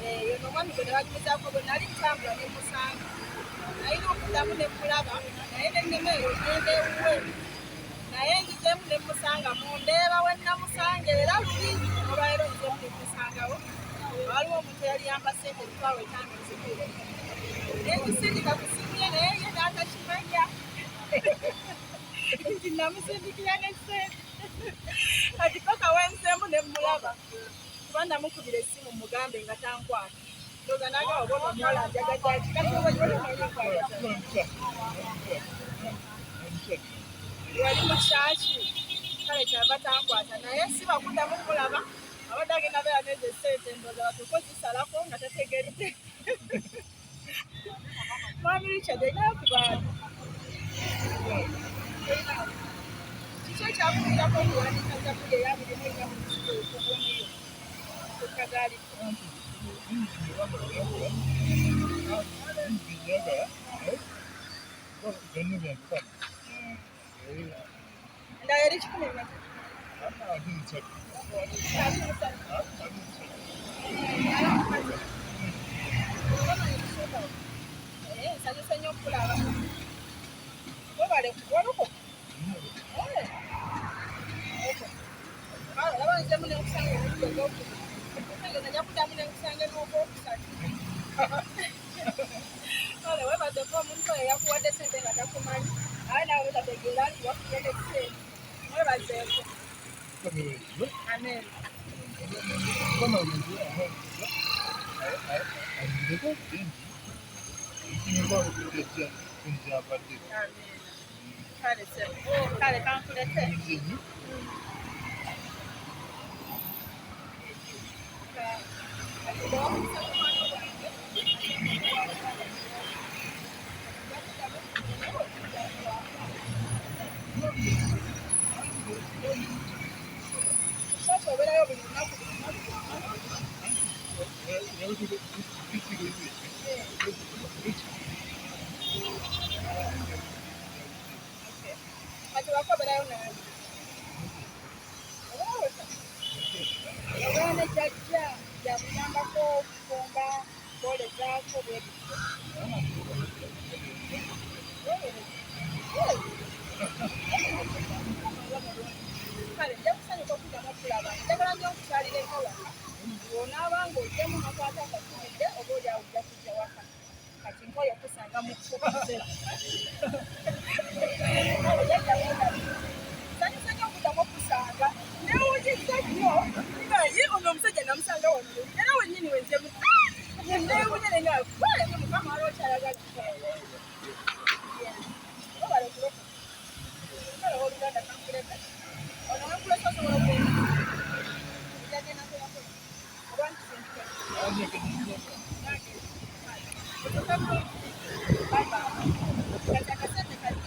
Yuno omwami gwe nebagezaako bwe nali ntambula ne musanga naye n'okuddamu ne mulaba naye nennemeero ogenda ewuwe naye nzizeemu ne musanga mundeeba we namusanga era luli olwaleero nzizeemu ne musangawo waliwo omuntu eyali yamba ssente etwalo etaano ezikulu naye ngisindika ku simu ye naye ye n'atakimanya nti namusindikira n'essente kati paka wenzeemu ne mulaba kuba namukubira essimu mugambe nga tankwata ndoga nagawa bona omuwala njagajaki kati wali mukyaki kale kyava tankwata naye si bakuddamu kulaba abadde agenda beera nezo essente ndoza batuko zisalako nga tategeredde mwami Richard enakubaana kiki ekyakuviirako okuwandiika zabuli eyabirimu enya mu kisigo okugumiyo mukagari endala eri 13 nsanyuse nnyo okulaba webale kuwaluko olaba nzemu nekusanga omuddo ogwokubiri najja kuddamu nekusanga n'ogwokusatu kale webazeko omuntu oyo yakuwadde sente nga takumanyi aye nawe betategeera nti wakugenda ekisente webazeeko amen kale kankulete kati wakoberayo naye obwana jjajja yakuyambako okufumba kwolezaako bwebityo kale nja kusanyuka okuddamu okulaba njagala nnyo okukyalira ekawaka bw'onaabanga oddemu nakwata akatulidde oba oli awujja kujja waka kati nkoyo kusanga mu kukubaze sanyusa nnyo okuddamu okusanga newunyizza nnyo nga ye ono omusajja namusanga wano era wennyini wenzemu newunya nenga baleke mukama wali okyayagala obale okuloka kale oluganda kankuleka ono wenkuleka osobola okugenda ejagenda kulako oba ntisindika kati akasente kali